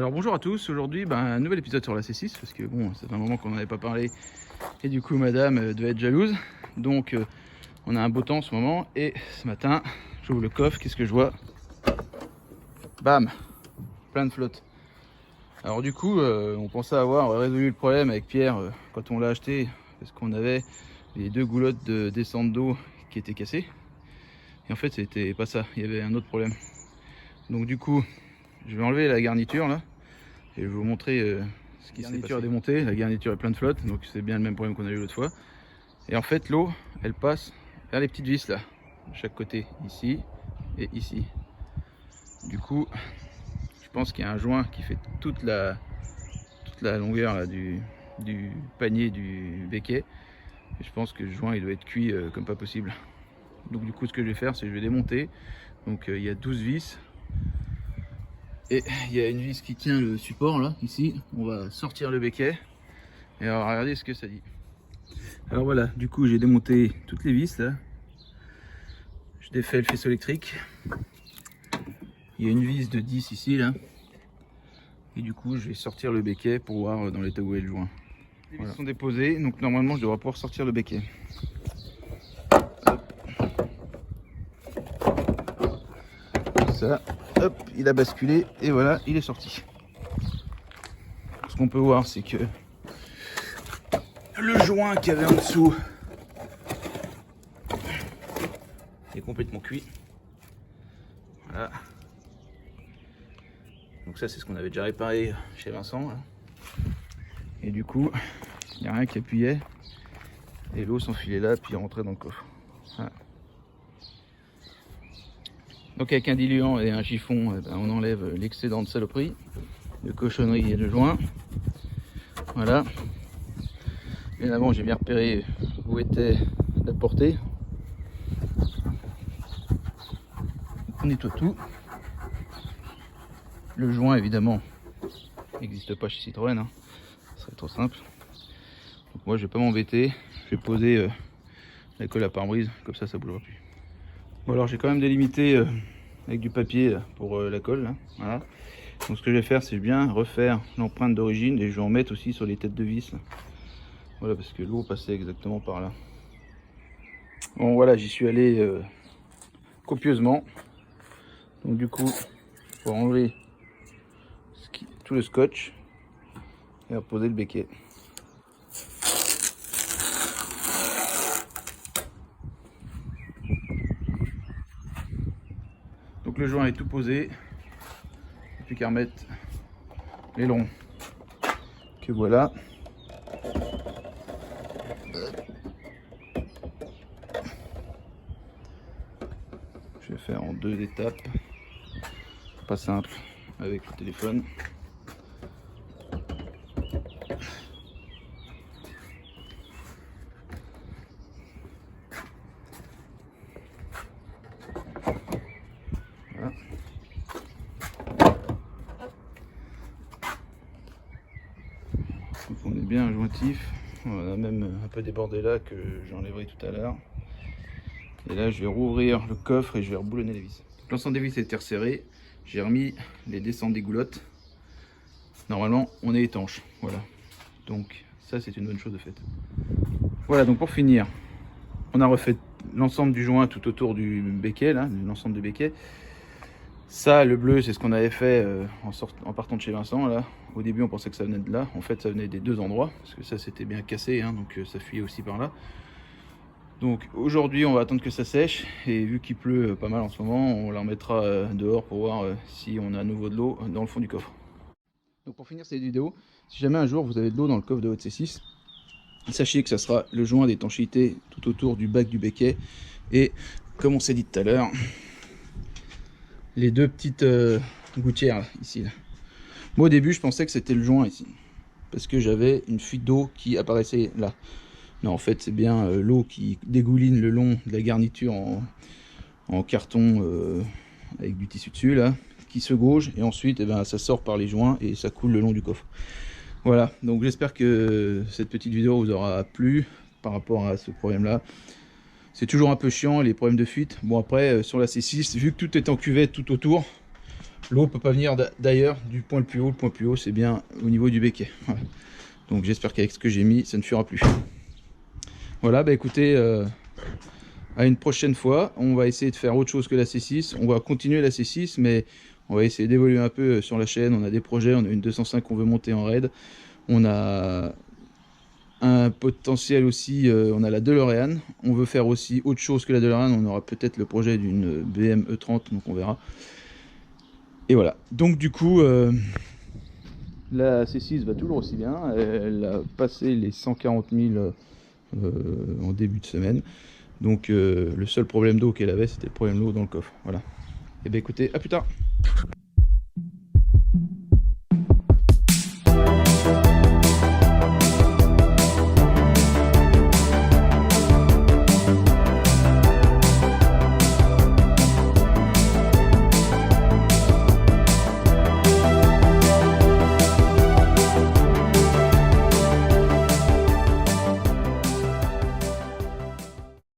Alors bonjour à tous, aujourd'hui un nouvel épisode sur la C6 parce que bon, ça fait un moment qu'on n'en avait pas parlé et du coup madame devait être jalouse. Donc on a un beau temps en ce moment et ce matin j'ouvre le coffre, qu'est-ce que je vois? Bam, plein de flotte. Alors du coup on pensait avoir résolu le problème avec Pierre quand on l'a acheté parce qu'on avait les deux goulottes de descente d'eau qui étaient cassées. Et en fait c'était pas ça, il y avait un autre problème. Donc du coup je vais enlever la garniture là et je vais vous montrer ce qui s'est passé. La garniture est démontée, la garniture est pleine de flotte, donc c'est bien le même problème qu'on a eu l'autre fois. Et en fait l'eau elle passe vers les petites vis là, de chaque côté, ici et ici. Du coup je pense qu'il y a un joint qui fait toute la longueur là, du panier du béquet. Et je pense que le joint il doit être cuit comme pas possible. Donc du coup ce que je vais faire c'est que je vais démonter. Donc il y a 12 vis. Et il y a une vis qui tient le support là, ici. On va sortir le béquet. Et alors regardez ce que ça dit. Alors voilà, du coup j'ai démonté toutes les vis là. Je défais le faisceau électrique. Il y a une vis de 10 ici là. Et du coup je vais sortir le béquet pour voir dans l'état où est le joint. Les vis sont déposées, donc normalement je devrais pouvoir sortir le béquet. Ça, hop, il a basculé et voilà, il est sorti. Ce qu'on peut voir, c'est que le joint qu'il y avait en dessous est complètement cuit. Voilà. Donc ça, c'est ce qu'on avait déjà réparé chez Vincent. Là. Et du coup, il n'y a rien qui appuyait. Et l'eau s'enfilait là, puis rentrait dans le coffre. Voilà. Donc avec un diluant et un chiffon, on enlève l'excédent de saloperie, de cochonnerie et de joint. Voilà. Bien avant, j'ai bien repéré où était la portée. On nettoie tout. Le joint, évidemment, n'existe pas chez Citroën. Hein. Ce serait trop simple. Donc moi, je vais pas m'embêter. Je vais poser la colle à pare-brise, comme ça, ça bougera plus. Bon alors, j'ai quand même délimité avec du papier pour la colle. Là. Voilà. Donc ce que je vais faire, c'est bien refaire l'empreinte d'origine et je vais en mettre aussi sur les têtes de vis. Là. Voilà, parce que l'eau passait exactement par là. Bon voilà, j'y suis allé copieusement. Donc du coup, pour enlever tout le scotch et reposer le béquet. Donc le joint est tout posé. Il n'y a plus qu'à remettre les longs. Que voilà. Je vais faire en 2 étapes. Pas simple avec le téléphone. Voilà. Donc on est bien jointif. On a même un peu débordé là que j'enlèverai tout à l'heure. Et là je vais rouvrir le coffre et je vais reboulonner les vis. L'ensemble des vis a été resserré. J'ai remis les descentes des goulottes. Normalement on est étanche. Voilà. Donc ça c'est une bonne chose de faite. Voilà, donc pour finir, on a refait l'ensemble du joint tout autour du béquet, là, l'ensemble du béquet. Ça, le bleu, c'est ce qu'on avait fait en partant de chez Vincent. Là. Au début, on pensait que ça venait de là. En fait, ça venait des 2 endroits, parce que ça, c'était bien cassé, hein, donc ça fuyait aussi par là. Donc aujourd'hui, on va attendre que ça sèche. Et vu qu'il pleut pas mal en ce moment, on la remettra dehors pour voir si on a à nouveau de l'eau dans le fond du coffre. Donc pour finir cette vidéo, si jamais un jour vous avez de l'eau dans le coffre de votre C6, sachez que ça sera le joint d'étanchéité tout autour du bac du béquet. Et comme on s'est dit tout à l'heure, les 2 petites gouttières là, ici. Là. Moi au début je pensais que c'était le joint ici. Parce que j'avais une fuite d'eau qui apparaissait là. Non en fait c'est bien l'eau qui dégouline le long de la garniture en carton avec du tissu dessus là. Qui se gauge et ensuite ça sort par les joints et ça coule le long du coffre. Voilà, donc j'espère que cette petite vidéo vous aura plu par rapport à ce problème là. C'est toujours un peu chiant les problèmes de fuite. Bon après sur la C6, vu que tout est en cuvette tout autour, L'eau peut pas venir d'ailleurs du point le plus haut. Le point le plus haut, c'est bien au niveau du béquet. Voilà. Donc j'espère qu'avec ce que j'ai mis, ça ne fuira plus. Voilà, bah écoutez, à une prochaine fois. On va essayer de faire autre chose que la C6. On va continuer la C6, mais on va essayer d'évoluer un peu sur la chaîne. On a des projets, on a une 205 qu'on veut monter en raid. On a un potentiel aussi, on a la DeLorean. On veut faire aussi autre chose que la DeLorean. On aura peut-être le projet d'une BM E30, donc on verra. Et voilà. Donc du coup, la C6 va toujours aussi bien. Elle a passé les 140 000 en début de semaine. Donc le seul problème d'eau qu'elle avait, c'était le problème d'eau dans le coffre. Voilà. Et bien écoutez, à plus tard.